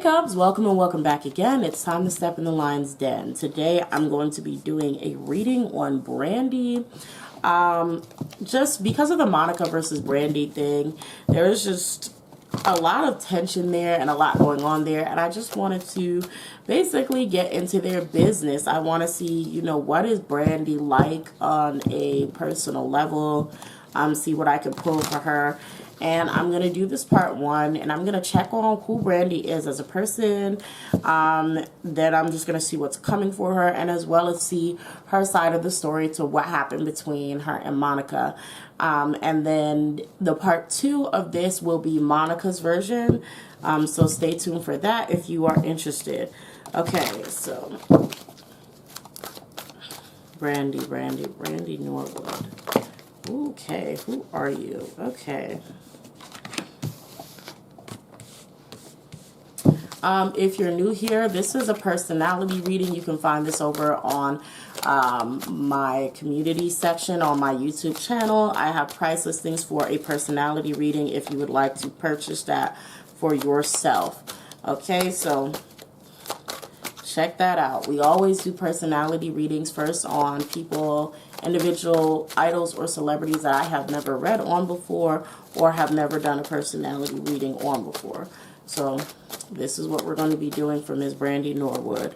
Cubs, welcome and welcome back again. It's time to step in the lion's den. Today I'm going to be doing a reading on Brandy. Just because of the Monica versus Brandy thing, there is just a lot of tension there and a lot going on there, and I just wanted to basically get into their business. I want to see, you know, what is Brandy like on a personal level, see what I can pull for her. And I'm going to do this part one, and I'm going to check on who Brandy is as a person. Then I'm just going to see what's coming for her, and as well as see her side of the story to what happened between her and Monica. And then the part two of this will be Monica's version. So stay tuned for that if you are interested. Okay, so Brandy Norwood. Okay, who are you? Okay. If you're new here, this is a personality reading. You can find this over on my community section on my YouTube channel. I have price listings for a personality reading if you would like to purchase that for yourself. Okay, so check that out. We always do personality readings first on people, individual idols or celebrities that I have never read on before or have never done a personality reading on before. So this is what we're going to be doing for Ms. Brandy Norwood.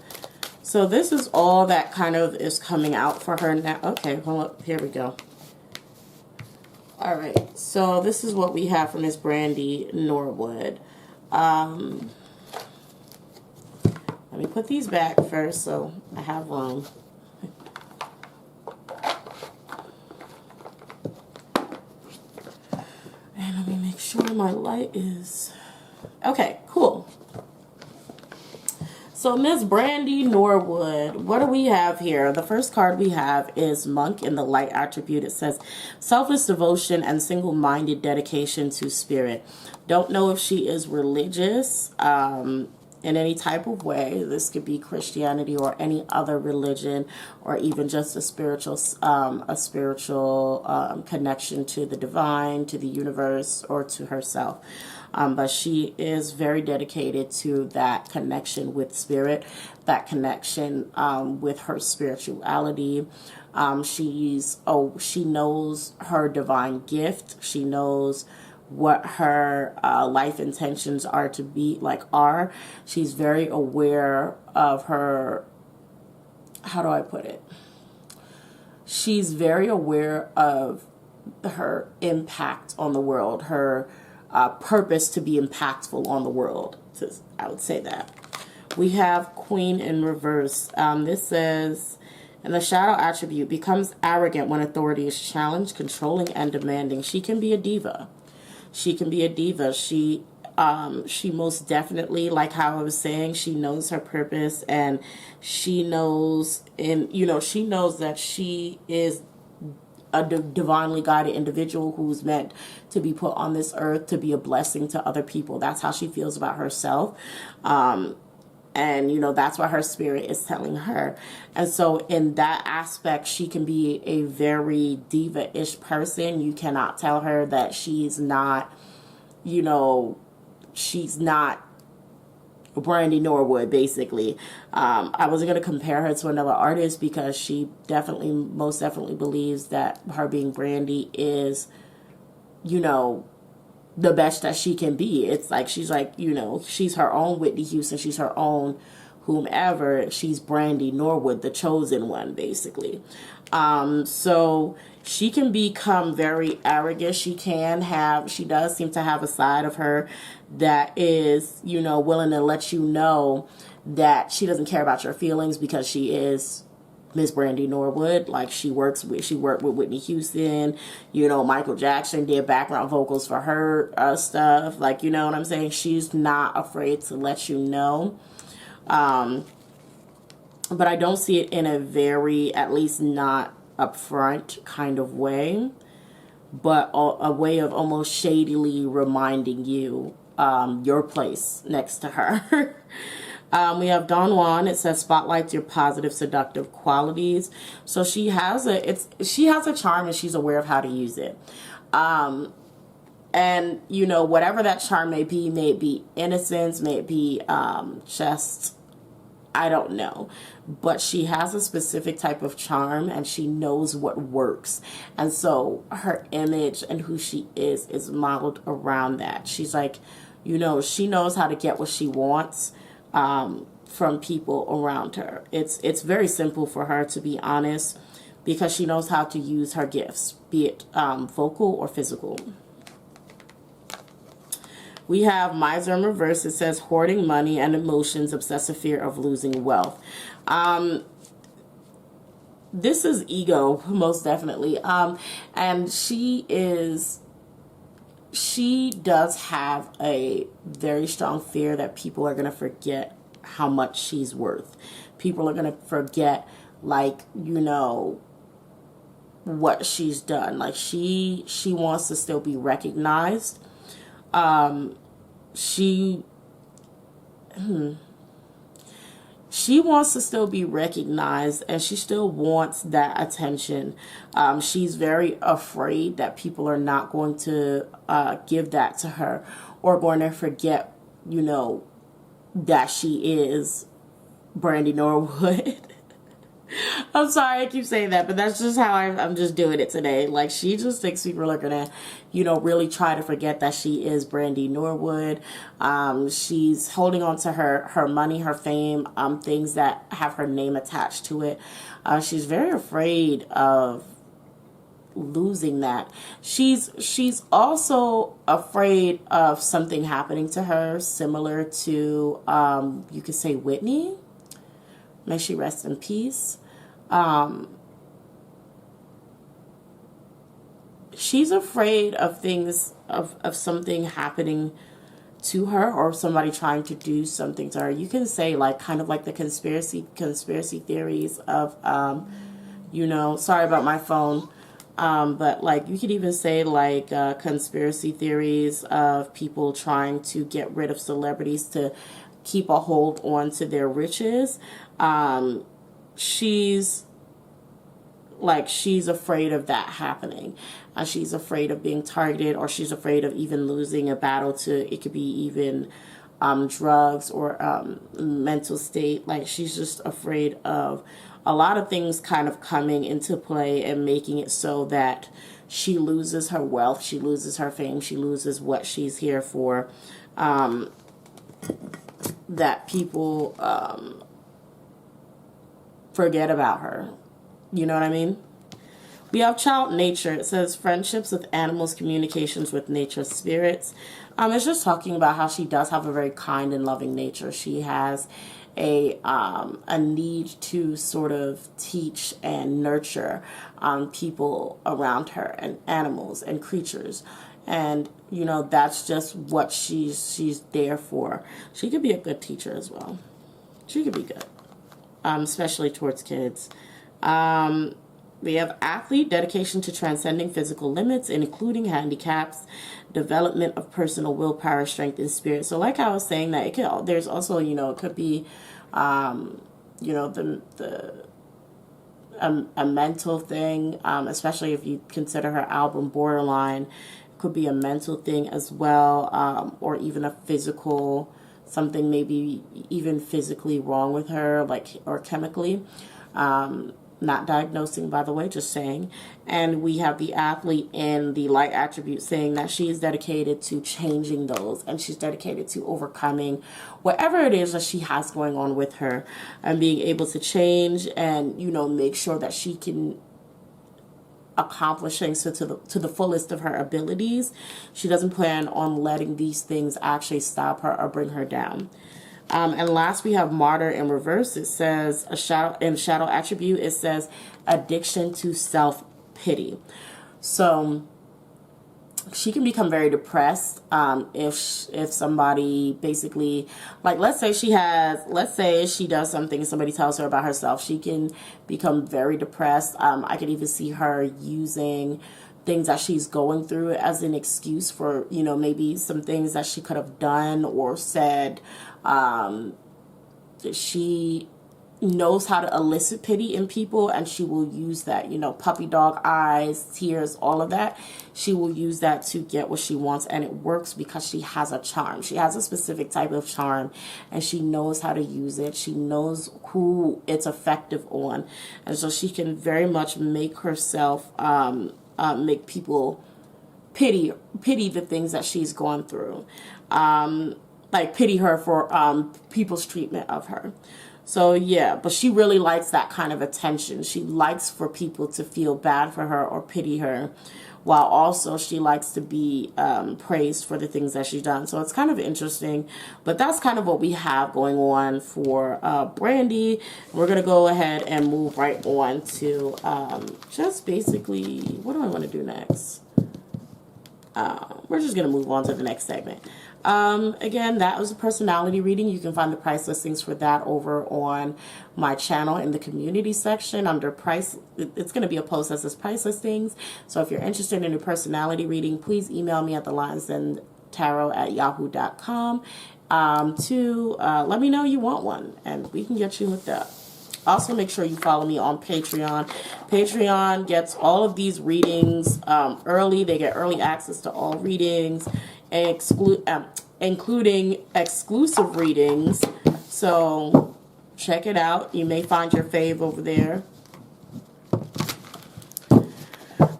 So this is all that kind of is coming out for her now. Okay, hold up. Here we go. All right. So this is what we have for Ms. Brandy Norwood. Let me put these back first so I have room. And let me make sure my light is... Okay, cool. So Ms. Brandy Norwood, what do we have here? The first card we have is Monk in the light attribute. It says selfless devotion and single-minded dedication to spirit. Don't know if she is religious in any type of way. This could be Christianity or any other religion, or even just a spiritual connection to the divine, to the universe, or to herself. But she is very dedicated to that connection with spirit, that connection with her spirituality. She knows her divine gift. She knows what her life intentions are to be are. She's very aware of her, how do I put it? She's very aware of her impact on the world, her purpose to be impactful on the world. I would say that. We have Queen in reverse. This says, in the shadow attribute, becomes arrogant when authority is challenged, controlling and demanding. She can be a diva. She can be a diva. She most definitely, like how I was saying, she knows her purpose, and she knows, she knows that she is a divinely guided individual who's meant to be put on this earth to be a blessing to other people. That's how she feels about herself. And, that's what her spirit is telling her. And so in that aspect, she can be a very diva-ish person. You cannot tell her that she's not, she's not Brandy Norwood, basically. I wasn't going to compare her to another artist because she most definitely believes that her being Brandy is, the best that she can be. It's like, she's like, she's her own Whitney Houston. She's her own whomever. She's Brandy Norwood, the chosen one, basically. So she can become very arrogant. She does seem to have a side of her that is, willing to let you know that she doesn't care about your feelings because she is Miss Brandy Norwood. Like, she worked with Whitney Houston, Michael Jackson did background vocals for her stuff. Like, you know what I'm saying? She's not afraid to let you know. But I don't see it in a very, at least not upfront kind of way, but a way of almost shadily reminding you your place next to her. We have Don Juan. It says spotlights your positive, seductive qualities. So she has a charm, and she's aware of how to use it. And, you know, whatever that charm may be innocence, may be just, I don't know. But she has a specific type of charm and she knows what works. And so her image and who she is modeled around that. She's like, you know, she knows how to get what she wants from people around her. It's very simple for her, to be honest, because she knows how to use her gifts, be it vocal or physical. We have miser in reverse. It says hoarding money and emotions, obsessive fear of losing wealth. This is ego, most definitely. And she does have a very strong fear that people are going to forget how much she's worth. People are going to forget, like, you know, what she's done. Like, she wants to still be recognized. She wants to still be recognized, and she still wants that attention. She's very afraid that people are not going to give that to her, or going to forget, you know, that she is Brandy Norwood. I'm sorry I keep saying that, but that's just how I'm just doing it today. Like, she just thinks people are gonna, you know, really try to forget that she is Brandy Norwood. She's holding on to her money, her fame, things that have her name attached to it. She's very afraid of losing that. She's also afraid of something happening to her, similar to you could say Whitney. May she rest in peace. She's afraid of things, of something happening to her, or somebody trying to do something to her. You can say, like, kind of like the conspiracy theories of, you know, sorry about my phone. But, like, you could even say, like, conspiracy theories of people trying to get rid of celebrities to keep a hold on to their riches. She's afraid of that happening. She's afraid of being targeted, or she's afraid of even losing a battle to, it could be even drugs or mental state. Like, she's just afraid of a lot of things kind of coming into play and making it so that she loses her wealth, she loses her fame, she loses what she's here for. That people forget about her. You know what I mean? We have child nature. It says friendships with animals, communications with nature spirits. It's just talking about how she does have a very kind and loving nature. She has a need to sort of teach and nurture people around her, and animals and creatures. And, you know, that's just what she's there for. She could be a good teacher as well. She could be good, especially towards kids. We have athlete, dedication to transcending physical limits, including handicaps, development of personal willpower, strength, and spirit. So, like I was saying, that it could, there's also, you know, it could be, you know, a mental thing, especially if you consider her album Borderline. It could be a mental thing as well, or even a physical, something maybe even physically wrong with her, like, or chemically. Not diagnosing, by the way, just saying. And we have the athlete in the light attribute saying that she is dedicated to changing those, and she's dedicated to overcoming whatever it is that she has going on with her, and being able to change and, you know, make sure that she can accomplish things to the fullest of her abilities. She doesn't plan on letting these things actually stop her or bring her down. And last, we have martyr in reverse. It says shadow attribute. It says addiction to self-pity. So she can become very depressed if somebody basically, like, let's say she does something, somebody tells her about herself, she can become very depressed. I could even see her using things that she's going through as an excuse for, you know, maybe some things that she could have done or said. She knows how to elicit pity in people, and she will use that, you know, puppy dog eyes, tears, all of that. She will use that to get what she wants, and it works because she has a charm. She has a specific type of charm, and she knows how to use it. She knows who it's effective on, and so she can very much make herself make people pity the things that she's gone through, like pity her for people's treatment of her. So yeah, but she really likes that kind of attention. She likes for people to feel bad for her or pity her, while also she likes to be praised for the things that she's done. So it's kind of interesting, but that's kind of what we have going on for Brandy. We're going to go ahead and move right on to just basically, what do I want to do next? We're just going to move on to the next segment. Again, that was a personality reading. You can find the price listings for that over on my channel in the community section under price. It's going to be a post that says price listings. So if you're interested in a personality reading, please email me at thelionsandtarot@yahoo.com to let me know you want one, and we can get you hooked up. Also, make sure you follow me on Patreon. Patreon gets all of these readings early. They get early access to all readings, including exclusive readings. So check it out. You may find your fave over there.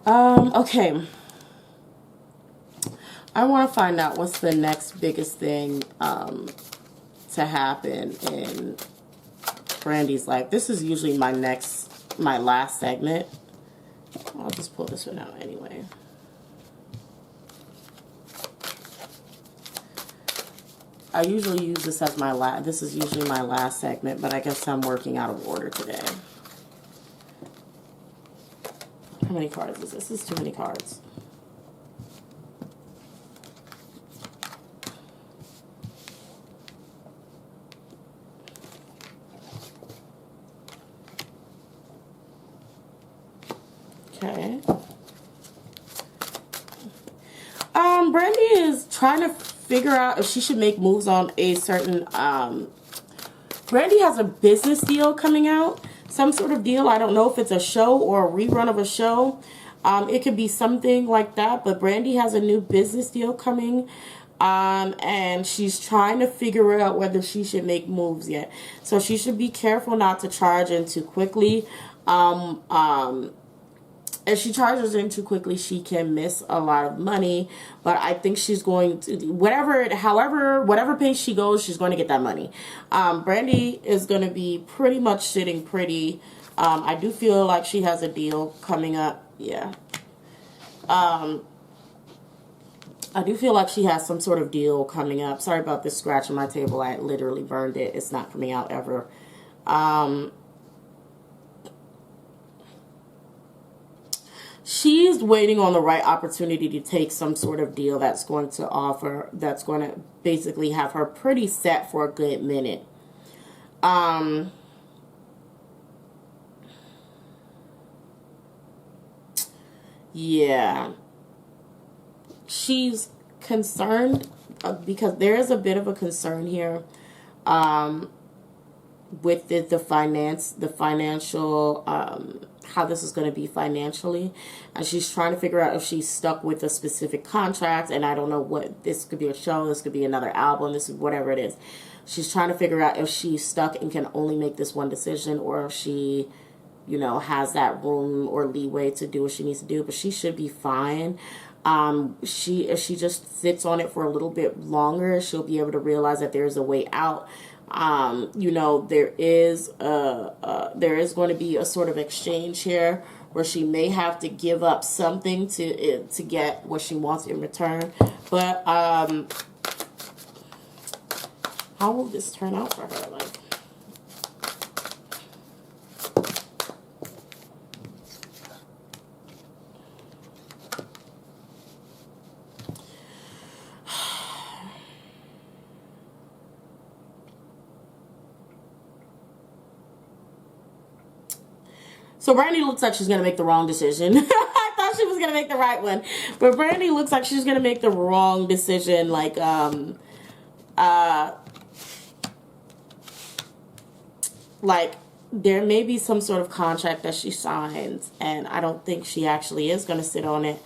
Okay. I want to find out what's the next biggest thing to happen in Brandy's life. This is usually my last segment. I'll just pull this one out anyway. I usually use this as my last. This is usually my last segment, but I guess I'm working out of order today. How many cards is this? This is too many cards. Okay. Brandy is trying to figure out if she should make moves on a certain, Brandy has a business deal coming out, some sort of deal. I don't know if it's a show or a rerun of a show. It could be something like that, but Brandy has a new business deal coming, and she's trying to figure out whether she should make moves yet. So she should be careful not to charge in too quickly. If she charges in too quickly, she can miss a lot of money. But I think she's going to, whatever pace she goes, she's going to get that money. Brandy is going to be pretty much sitting pretty. I do feel like she has a deal coming up. Yeah. I do feel like she has some sort of deal coming up. Sorry about this scratch on my table. I literally burned it. It's not coming out ever. She's waiting on the right opportunity to take some sort of deal that's going to basically have her pretty set for a good minute. Yeah. She's concerned because there is a bit of a concern here with the financial how this is going to be financially, and she's trying to figure out if she's stuck with a specific contract. And I don't know what, this could be a show, this could be another album, this is whatever it is. She's trying to figure out if she's stuck and can only make this one decision, or if she, you know, has that room or leeway to do what she needs to do. But she should be fine. If she just sits on it for a little bit longer, she'll be able to realize that there's a way out. You know, there is going to be a sort of exchange here where she may have to give up something to get what she wants in return. But how will this turn out for her? Like, so Brandy looks like she's going to make the wrong decision. I thought she was going to make the right one. But Brandy looks like she's going to make the wrong decision. Like, there may be some sort of contract that she signs, and I don't think she actually is going to sit on it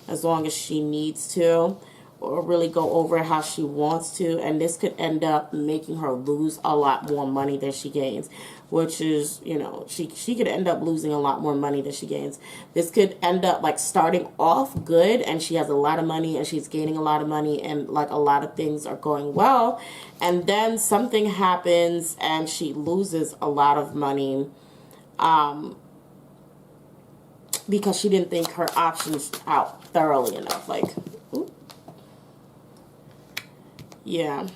as long as she needs to, or really go over how she wants to, and this could end up making her lose a lot more money than she gains, which is, you know, she could end up losing a lot more money than she gains. This could end up like starting off good, and she has a lot of money, and she's gaining a lot of money, and like a lot of things are going well, and then something happens and she loses a lot of money because she didn't think her options out thoroughly enough. Like, ooh. Yeah.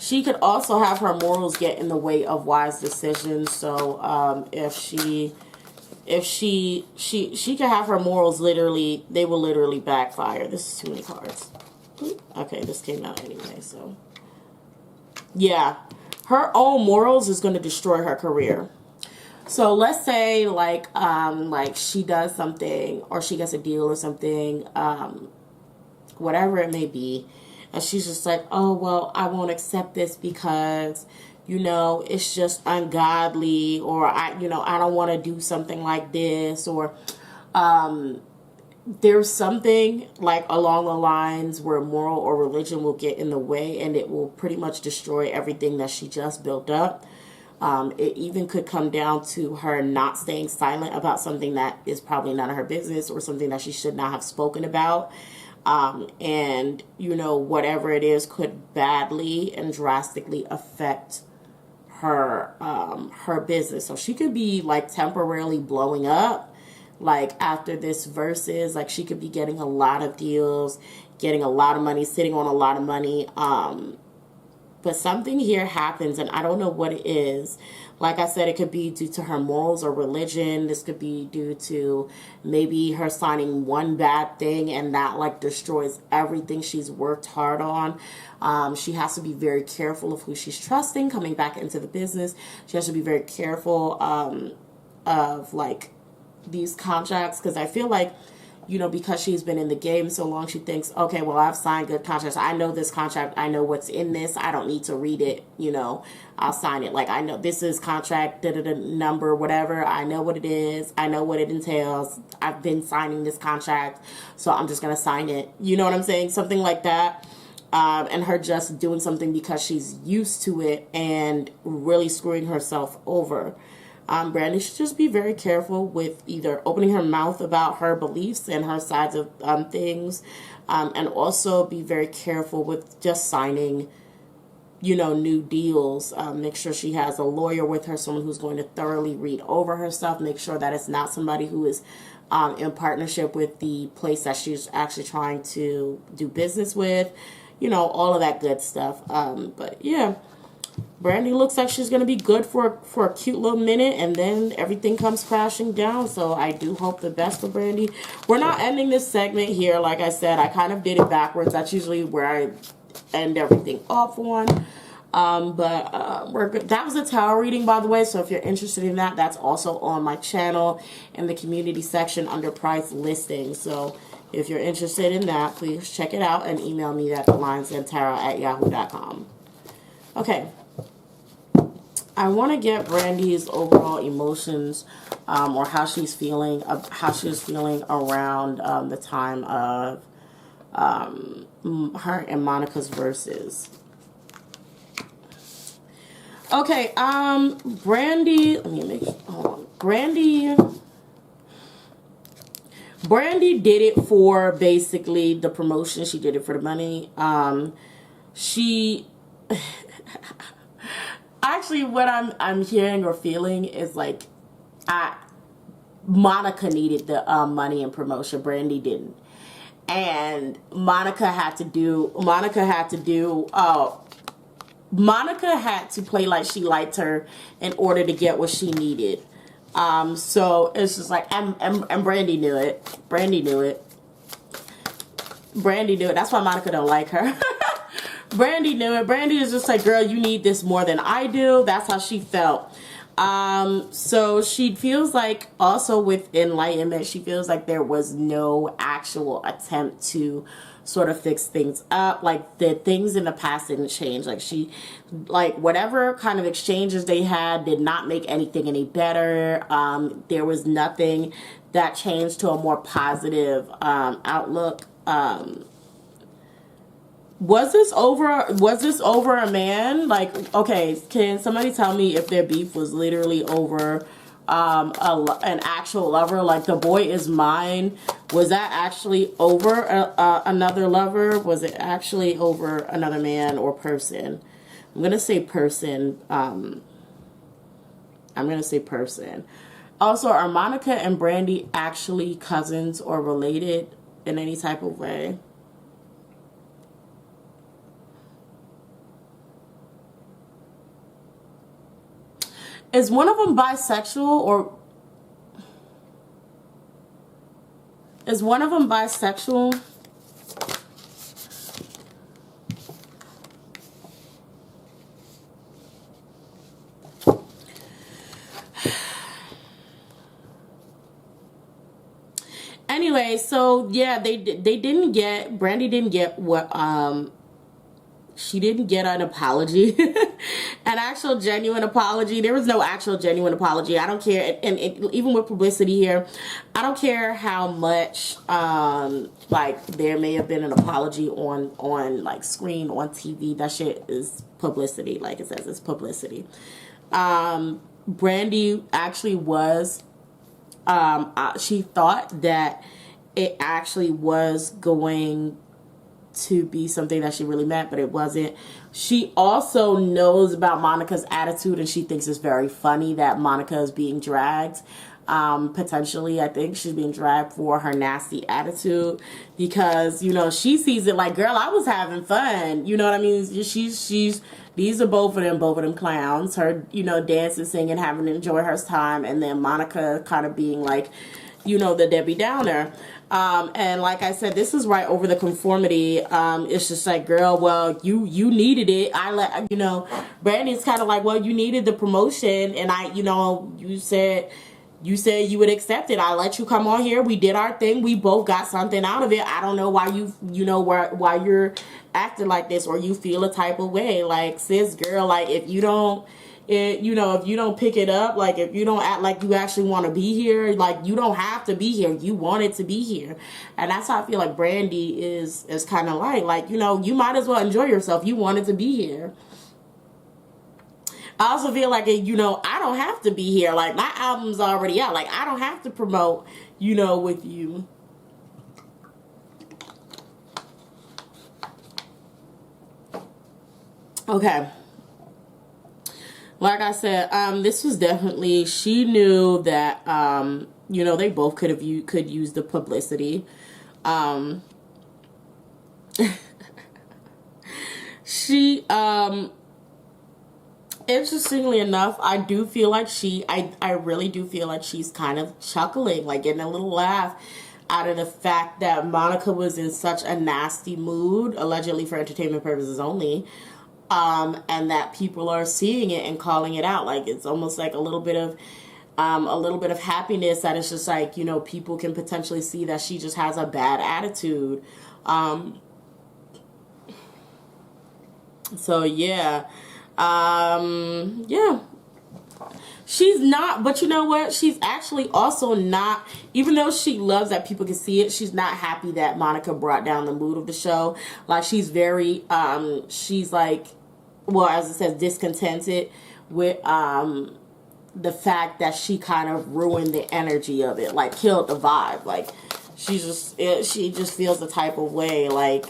She could also have her morals get in the way of wise decisions. So if she could have her morals literally, they will literally backfire. This is too many cards. Okay, this came out anyway, so yeah, her own morals is going to destroy her career. So let's say like she does something, or she gets a deal or something, whatever it may be, and she's just like, oh, well, I won't accept this because, you know, it's just ungodly, or I don't want to do something like this, or there's something like along the lines where moral or religion will get in the way, and it will pretty much destroy everything that she just built up. It even could come down to her not staying silent about something that is probably none of her business, or something that she should not have spoken about. And, you know, whatever it is could badly and drastically affect her, her business. So she could be like temporarily blowing up, like after this versus, like she could be getting a lot of deals, getting a lot of money, sitting on a lot of money. But something here happens, and I don't know what it is. Like I said, it could be due to her morals or religion. This could be due to maybe her signing one bad thing, and that like destroys everything she's worked hard on. She has to be very careful of who she's trusting coming back into the business. She has to be very careful of like these contracts, because I feel like, you know, because she's been in the game so long, she thinks, okay, well, I've signed good contracts. I know this contract. I know what's in this. I don't need to read it. You know, I'll sign it. Like, I know this is contract, number, whatever. I know what it is. I know what it entails. I've been signing this contract, so I'm just going to sign it. You know what I'm saying? Something like that. And her just doing something because she's used to it and really screwing herself over. Brandy should just be very careful with either opening her mouth about her beliefs and her sides of things, and also be very careful with just signing, you know, new deals. Make sure she has a lawyer with her, someone who's going to thoroughly read over her stuff. Make sure that it's not somebody who is in partnership with the place that she's actually trying to do business with, you know, all of that good stuff. But yeah. Brandy looks like she's going to be good for a cute little minute, and then everything comes crashing down. So I do hope the best for Brandy. We're not ending this segment here. Like I said, I kind of did it backwards. That's usually where I end everything off on. We're good. That was a tarot reading, by the way. So if you're interested in that, that's also on my channel in the community section under price listing. So if you're interested in that, please check it out and email me at thelionsandtarot@yahoo.com. Okay. I want to get Brandy's overall emotions, or how she's feeling around the time of her and Monica's verses. Okay, Brandy. Let me make. Hold on. Brandy did it for basically the promotion. She did it for the money. She. Actually, what I'm hearing or feeling is like, Monica needed the money and promotion. Brandy didn't, and Monica had to play like she liked her in order to get what she needed. So it's just like, and Brandy knew it. Brandy knew it. That's why Monica don't like her. Brandy knew it. Brandy is just like, girl, you need this more than I do. That's how she felt. So she feels like, also with enlightenment, she feels like there was no actual attempt to sort of fix things up. Like the things in the past didn't change. Like she, like whatever kind of exchanges they had did not make anything any better. There was nothing that changed to a more positive outlook. Was this over a man? Like, okay, can somebody tell me if their beef was literally over an actual lover? Like, the boy is mine. Was that actually over another lover? Was it actually over another man or person? I'm gonna say person. I'm gonna say person. Also, are Monica and Brandy actually cousins or related in any type of way? Is one of them bisexual, or is one of them bisexual? Anyway, so yeah, they didn't get, Brandy didn't get what she didn't get an apology, an actual genuine apology. There was no actual genuine apology. I don't care, and even with publicity here, I don't care how much like there may have been an apology on like screen, on TV. That shit is publicity. Like it says, it's publicity. Brandy actually was. She thought that it actually was going to be something that she really meant, but it wasn't. She also knows about Monica's attitude, and she thinks it's very funny that Monica is being dragged. Potentially, I think she's being dragged for her nasty attitude, because, you know, she sees it like, girl, I was having fun. You know what I mean? She's these are both of them clowns. Her, you know, dancing, singing, having to enjoy her time, and then Monica kind of being like, you know, the Debbie Downer. And like I said, this is right over the conformity. It's just like, girl, well, you needed it. You know, Brandy's kind of like, well, you needed the promotion, and you know, you said you would accept it. I let you come on here. We did our thing. We both got something out of it. I don't know why why you're acting like this, or you feel a type of way. Like, sis, girl, like if you don't pick it up, like if you don't act like you actually want to be here, like you don't have to be here. You wanted to be here. And that's how I feel like Brandy is kind of like, you know, you might as well enjoy yourself. You wanted to be here. I also feel like, you know, I don't have to be here. Like, my album's already out. Like, I don't have to promote, you know, with you. Okay. Like I said, this was definitely, she knew that, you know, they both could use the publicity. She, interestingly enough, I do feel like I really do feel like she's kind of chuckling, like getting a little laugh out of the fact that Monica was in such a nasty mood, allegedly for entertainment purposes only, and that people are seeing it and calling it out. Like, it's almost like a little bit of happiness that it's just like, you know, people can potentially see that she just has a bad attitude. So yeah. Yeah. She's not, but you know what? She's actually also not, even though she loves that people can see it, she's not happy that Monica brought down the mood of the show. Like, she's very, she's like, well, as it says, discontented with, the fact that she kind of ruined the energy of it, like killed the vibe. Like, she just feels the type of way, like,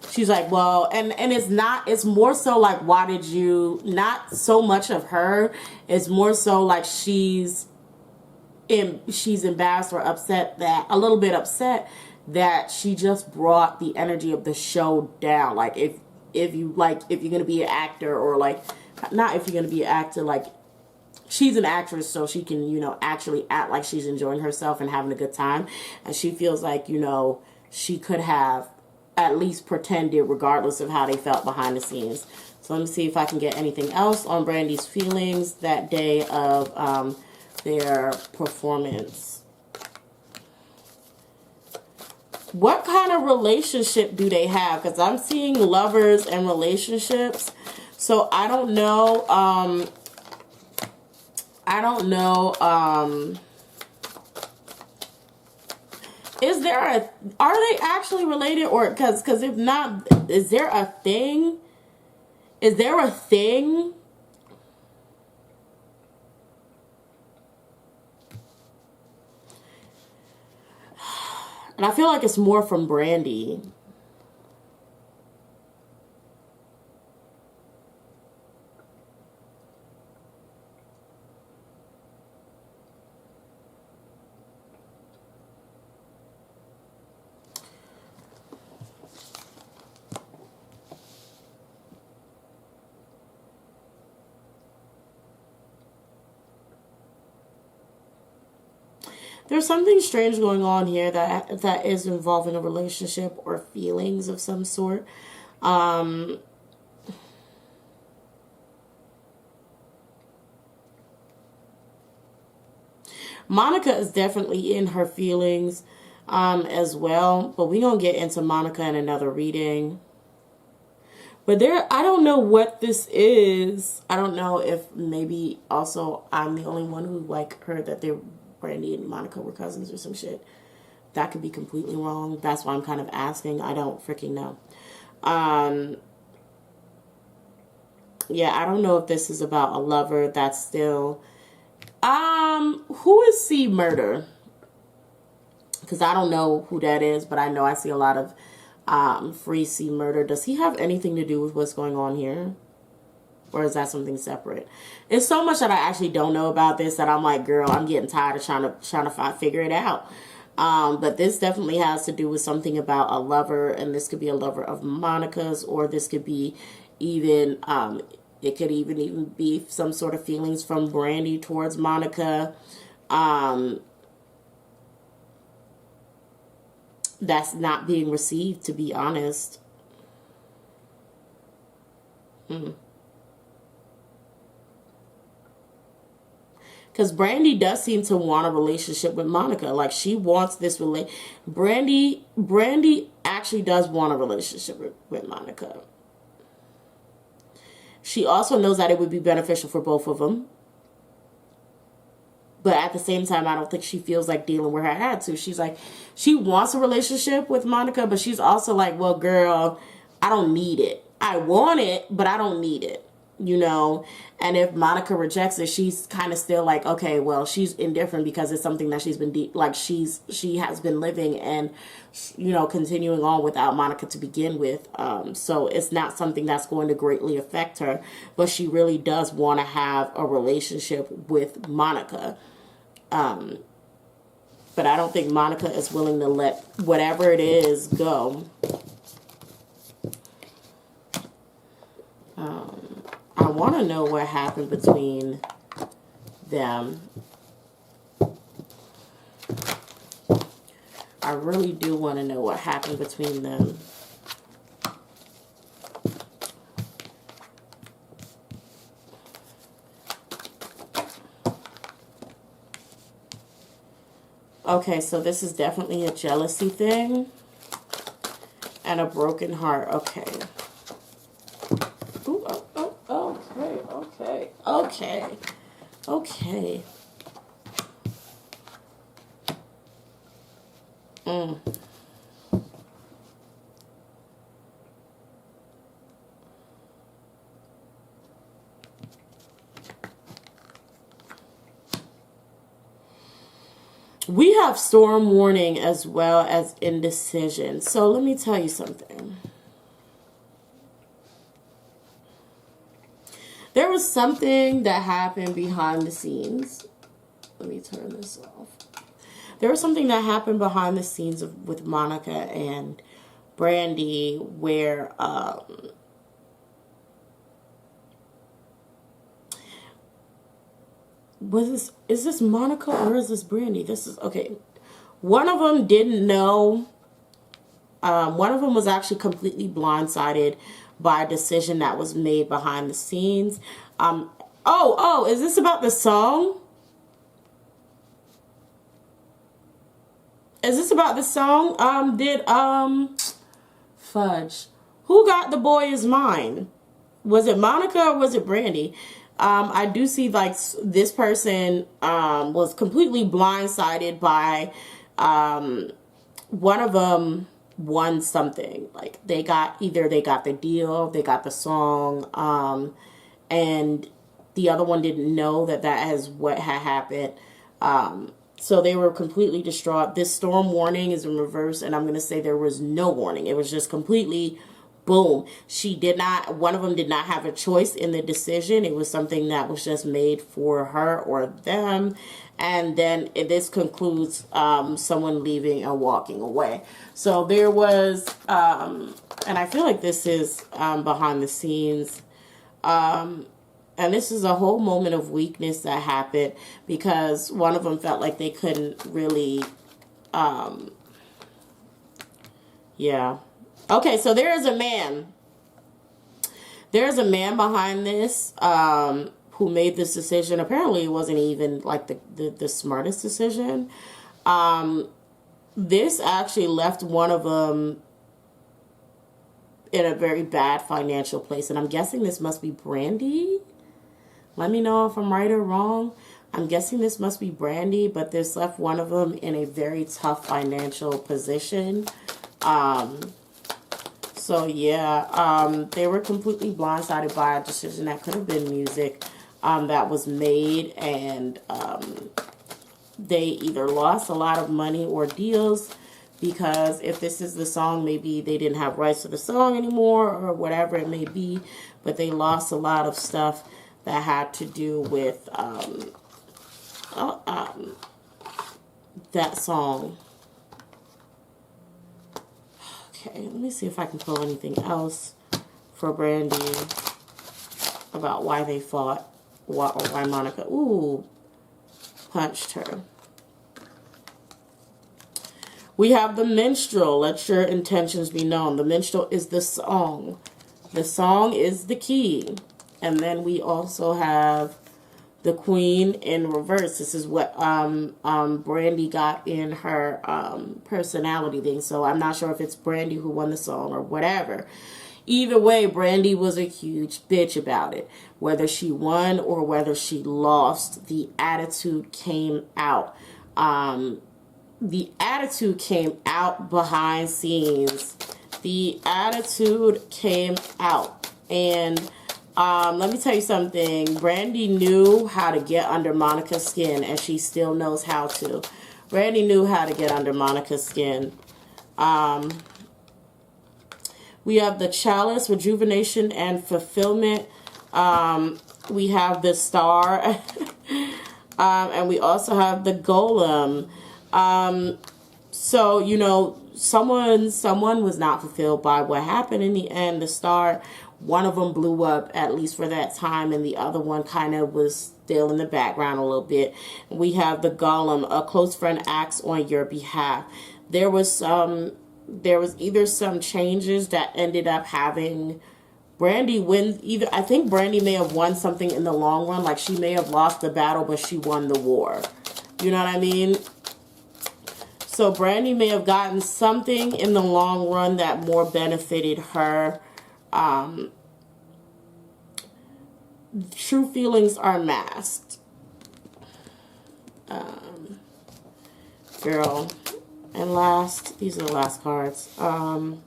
she's like, well, and it's more so like, why did you, not so much of her, it's more so like she's embarrassed or upset, that, a little bit upset that she just brought the energy of the show down. Like, if you're going to be an actor, or like, not if you're going to be an actor, like, she's an actress, so she can, you know, actually act like she's enjoying herself and having a good time. And she feels like, you know, she could have at least pretended, regardless of how they felt behind the scenes. So let me see if I can get anything else on Brandy's feelings that day of their performance. What kind of relationship do they have? Because I'm seeing lovers and relationships. So I don't know. I don't know. Is there a, are they actually related? Or because if not, is there a thing? Is there a thing? And I feel like it's more from Brandy. There's something strange going on here that is involving a relationship or feelings of some sort. Monica is definitely in her feelings as well. But we're going to get into Monica in another reading. But I don't know what this is. I don't know if maybe also I'm the only one who like heard that Brandy and Monica were cousins or some shit. That could be completely wrong. That's why I'm kind of asking. I don't freaking know. Yeah, I don't know if this is about a lover that's still... who is C Murder? Because I don't know who that is, but I know I see a lot of Free C Murder. Does he have anything to do with what's going on here? Or is that something separate? It's so much that I actually don't know about this that I'm like, girl, I'm getting tired of trying to figure it out. But this definitely has to do with something about a lover, and this could be a lover of Monica's, or this could be even, it could even be some sort of feelings from Brandy towards Monica. That's not being received, to be honest. Because Brandy does seem to want a relationship with Monica. Like, she wants this Brandy actually does want a relationship with Monica. She also knows that it would be beneficial for both of them. But at the same time, I don't think she feels like dealing with her attitude. She's like, she wants a relationship with Monica, but she's also like, well, girl, I don't need it. I want it, but I don't need it. You know, and if Monica rejects it, she's kind of still like, okay, well, she's indifferent because it's something that she's been she has been living and, you know, continuing on without Monica to begin with. So it's not something that's going to greatly affect her, but she really does want to have a relationship with Monica. But I don't think Monica is willing to let whatever it is go. I want to know what happened between them. I really do want to know what happened between them. Okay, so this is definitely a jealousy thing and a broken heart. Okay. Ooh, okay. We have storm warning as well as indecision. So let me tell you something. There was something that happened behind the scenes. Let me turn this off. There was something that happened behind the scenes with Monica and Brandy where is this Monica or is this Brandy? This is okay. One of them didn't know. One of them was actually completely blindsided by a decision that was made behind the scenes. Oh, is this about the song? Is this about the song? Fudge. Who got The Boy Is Mine? Was it Monica or was it Brandy? I do see like this person was completely blindsided by one of them won something. Like they got the deal, they got the song, and the other one didn't know that is what had happened. So they were completely distraught. This storm warning is in reverse, and I'm going to say there was no warning. It was just completely boom. One of them did not have a choice in the decision. It was something that was just made for her or them. And then this concludes someone leaving and walking away. So there was, and I feel like this is behind the scenes. And this is a whole moment of weakness that happened because one of them felt like they couldn't really, yeah. Okay, so there is a man. There's a man behind this who made this decision. Apparently, it wasn't even like the smartest decision. This actually left one of them in a very bad financial place. And I'm guessing this must be Brandy. Let me know if I'm right or wrong. I'm guessing this must be Brandy, but this left one of them in a very tough financial position. So yeah, they were completely blindsided by a decision that could have been music that was made, and they either lost a lot of money or deals because if this is the song, maybe they didn't have rights to the song anymore or whatever it may be, but they lost a lot of stuff that had to do with that song. Okay, let me see if I can pull anything else for Brandy about why they fought, or why Monica, punched her. We have the minstrel. Let your intentions be known. The minstrel is the song. The song is the key. And then we also have the queen in reverse. This is what Brandy got in her personality thing. So I'm not sure if it's Brandy who won the song or whatever. Either way, Brandy was a huge bitch about it. Whether she won or whether she lost, the attitude came out. The attitude came out behind scenes. The attitude came out. And let me tell you something. Brandy knew how to get under Monica's skin, and she still knows how to. Brandy knew how to get under Monica's skin. We have the chalice, rejuvenation, and fulfillment. We have the star. And we also have the golem. So, you know, someone was not fulfilled by what happened in the end. The star, one of them blew up, at least for that time, and the other one kind of was still in the background a little bit. We have the golem, a close friend acts on your behalf. There was either some changes that ended up having Brandy win. I think Brandy may have won something in the long run, like she may have lost the battle, but she won the war. You know what I mean? So Brandy may have gotten something in the long run that more benefited her. True feelings are masked. Girl. And last, these are the last cards. One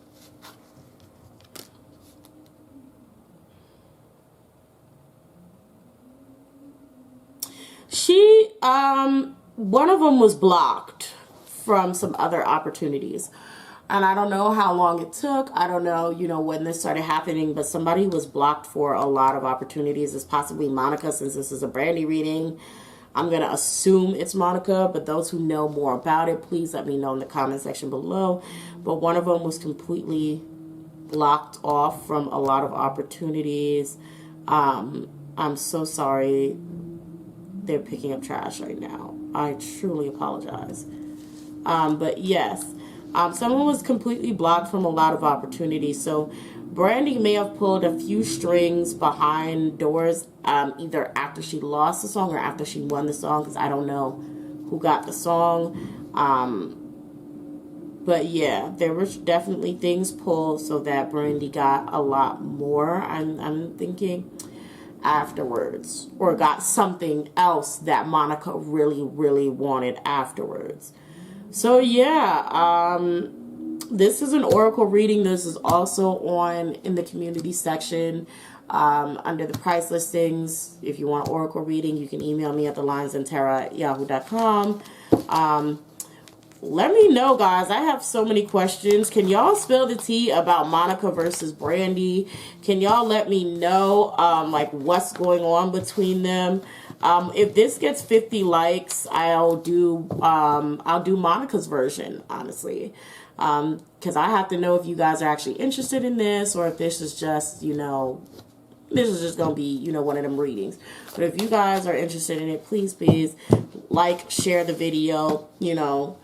of them was blocked from some other opportunities. And I don't know how long it took. I don't know, when this started happening, but somebody was blocked for a lot of opportunities. It's possibly Monica, since this is a Brandy reading. I'm going to assume it's Monica, but those who know more about it, please let me know in the comment section below. But one of them was completely blocked off from a lot of opportunities. I'm so sorry they're picking up trash right now. I truly apologize. But yes, someone was completely blocked from a lot of opportunities. So Brandy may have pulled a few strings behind doors, either after she lost the song or after she won the song, because I don't know who got the song. But yeah, there were definitely things pulled so that Brandy got a lot more. I'm thinking afterwards, or got something else that Monica really, really wanted afterwards. So yeah, this is an oracle reading. This is also on in the community section under the price listings. If you want oracle reading, you can email me at thelionsandtarot@yahoo.com. Let me know, guys. I have so many questions. Can y'all spill the tea about Monica versus Brandy? Can y'all let me know like what's going on between them? If this gets 50 likes, I'll do Monica's version, honestly. Because I have to know if you guys are actually interested in this, or if this is just, you know, this is just going to be, you know, one of them readings. But if you guys are interested in it, please like, share the video, you know.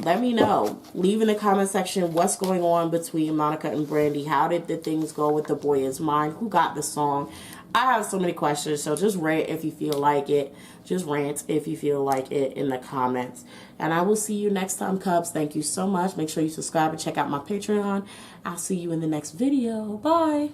Let me know. Leave in the comment section what's going on between Monica and Brandy. How did the things go with The Boy Is Mine? Who got the song? I have so many questions, so just rant if you feel like it. Just rant if you feel like it in the comments. And I will see you next time, Cubs. Thank you so much. Make sure you subscribe and check out my Patreon. I'll see you in the next video. Bye.